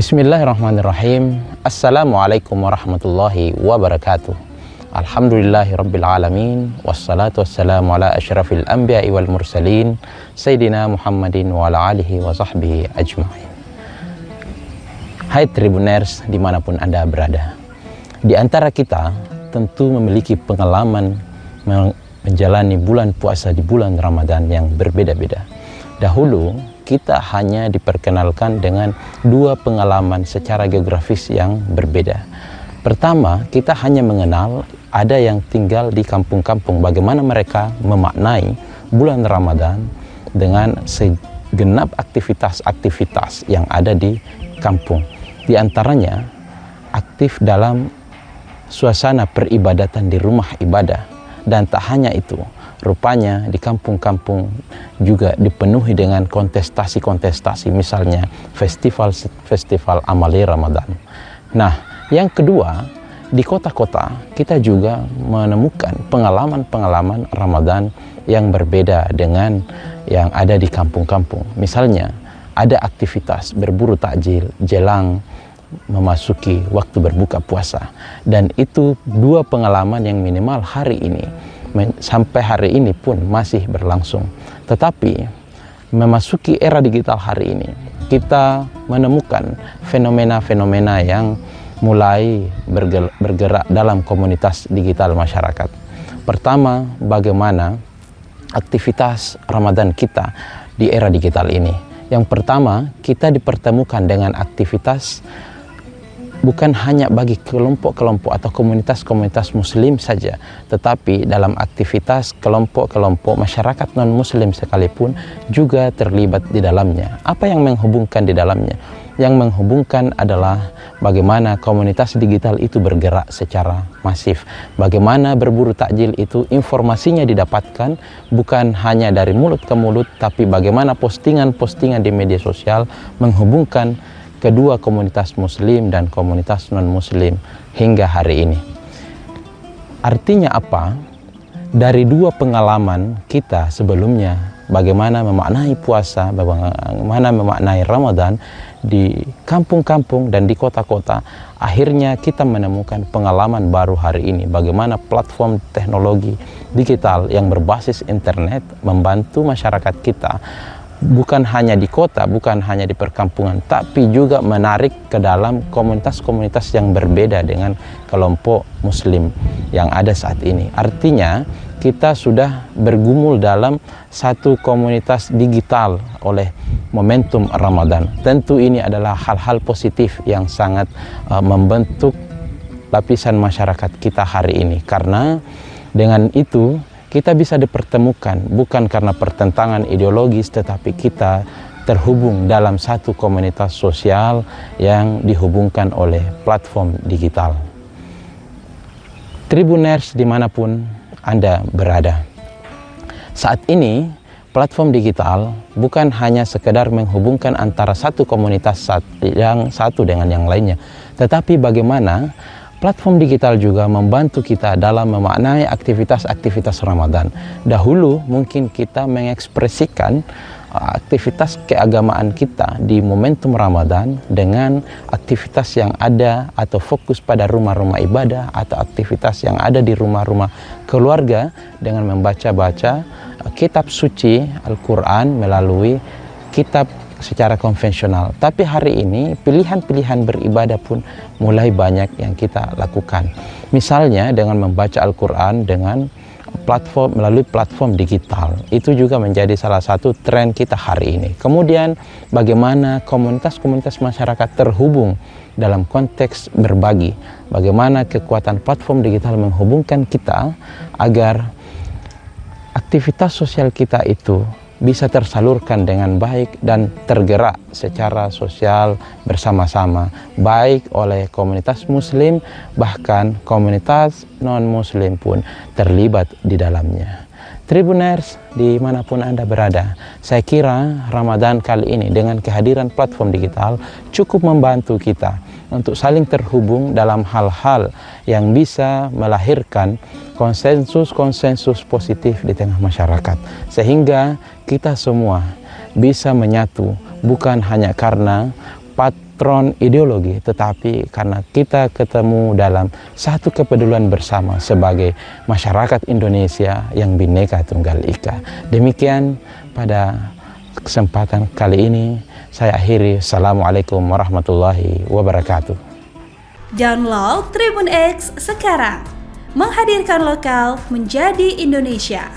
Bismillahirrahmanirrahim. Assalamualaikum warahmatullahi wabarakatuh. Alhamdulillahirabbil alamin wassalatu wassalamu ala asyrafil anbiya'i wal mursalin sayyidina Muhammadin wa ala alihi wa sahbihi ajma'in. Hai Tribuners dimanapun Anda berada. Di antara kita tentu memiliki pengalaman menjalani bulan puasa di bulan Ramadan yang berbeda-beda. Dahulu kita hanya diperkenalkan dengan dua pengalaman secara geografis yang berbeda. Pertama, kita hanya mengenal ada yang tinggal di kampung-kampung, bagaimana mereka memaknai bulan Ramadan dengan segenap aktivitas-aktivitas yang ada di kampung. Di antaranya aktif dalam suasana peribadatan di rumah ibadah. Dan tak hanya itu, rupanya di kampung-kampung juga dipenuhi dengan kontestasi-kontestasi, misalnya festival amali Ramadan. Nah, yang kedua, di kota-kota kita juga menemukan pengalaman-pengalaman Ramadan yang berbeda dengan yang ada di kampung-kampung. Misalnya, ada aktivitas berburu takjil jelang memasuki waktu berbuka puasa. Dan itu dua pengalaman yang minimal hari ini sampai hari ini pun masih berlangsung. Tetapi memasuki era digital hari ini, kita menemukan fenomena-fenomena yang mulai bergerak dalam komunitas digital masyarakat. Pertama, bagaimana aktivitas Ramadan kita di era digital ini. Yang pertama, kita dipertemukan dengan aktivitas bukan hanya bagi kelompok-kelompok atau komunitas-komunitas muslim saja, tetapi dalam aktivitas kelompok-kelompok masyarakat non-muslim sekalipun juga terlibat di dalamnya. Apa yang menghubungkan di dalamnya? Yang menghubungkan adalah bagaimana komunitas digital itu bergerak secara masif. Bagaimana berburu takjil itu informasinya didapatkan bukan hanya dari mulut ke mulut, tapi bagaimana postingan-postingan di media sosial menghubungkan kedua komunitas muslim dan komunitas non-muslim hingga hari ini. Artinya apa? Dari dua pengalaman kita sebelumnya, bagaimana memaknai puasa, bagaimana memaknai Ramadan di kampung-kampung dan di kota-kota, akhirnya kita menemukan pengalaman baru hari ini, bagaimana platform teknologi digital yang berbasis internet membantu masyarakat kita bukan hanya di kota, bukan hanya di perkampungan, tapi juga menarik ke dalam komunitas-komunitas yang berbeda dengan kelompok muslim yang ada saat ini. Artinya, kita sudah bergumul dalam satu komunitas digital oleh momentum Ramadan. Tentu ini adalah hal-hal positif yang sangat membentuk lapisan masyarakat kita hari ini. Karena dengan itu, kita bisa dipertemukan bukan karena pertentangan ideologis, tetapi kita terhubung dalam satu komunitas sosial yang dihubungkan oleh platform digital. Tribuners dimanapun Anda berada. Saat ini, platform digital bukan hanya sekedar menghubungkan antara satu komunitas yang satu dengan yang lainnya, tetapi bagaimana platform digital juga membantu kita dalam memaknai aktivitas-aktivitas Ramadan. Dahulu mungkin kita mengekspresikan aktivitas keagamaan kita di momentum Ramadan dengan aktivitas yang ada atau fokus pada rumah-rumah ibadah atau aktivitas yang ada di rumah-rumah keluarga dengan membaca-baca kitab suci Al-Quran melalui kitab secara konvensional. Tapi hari ini pilihan-pilihan beribadah pun mulai banyak yang kita lakukan. Misalnya dengan membaca Al-Quran dengan melalui platform digital. Itu juga menjadi salah satu tren kita hari ini. Kemudian bagaimana komunitas-komunitas masyarakat terhubung dalam konteks berbagi. Bagaimana kekuatan platform digital menghubungkan kita agar aktivitas sosial kita itu bisa tersalurkan dengan baik dan tergerak secara sosial bersama-sama, baik oleh komunitas muslim, bahkan komunitas non-muslim pun terlibat di dalamnya. Tribuners dimanapun Anda berada, saya kira Ramadan kali ini dengan kehadiran platform digital cukup membantu kita untuk saling terhubung dalam hal-hal yang bisa melahirkan konsensus-konsensus positif di tengah masyarakat, sehingga kita semua bisa menyatu bukan hanya karena patron ideologi, tetapi karena kita ketemu dalam satu kepedulian bersama sebagai masyarakat Indonesia yang Bhinneka Tunggal Ika. Demikian pada kesempatan kali ini saya akhiri. Assalamualaikum warahmatullahi wabarakatuh. Download Tribun X sekarang, menghadirkan lokal menjadi Indonesia.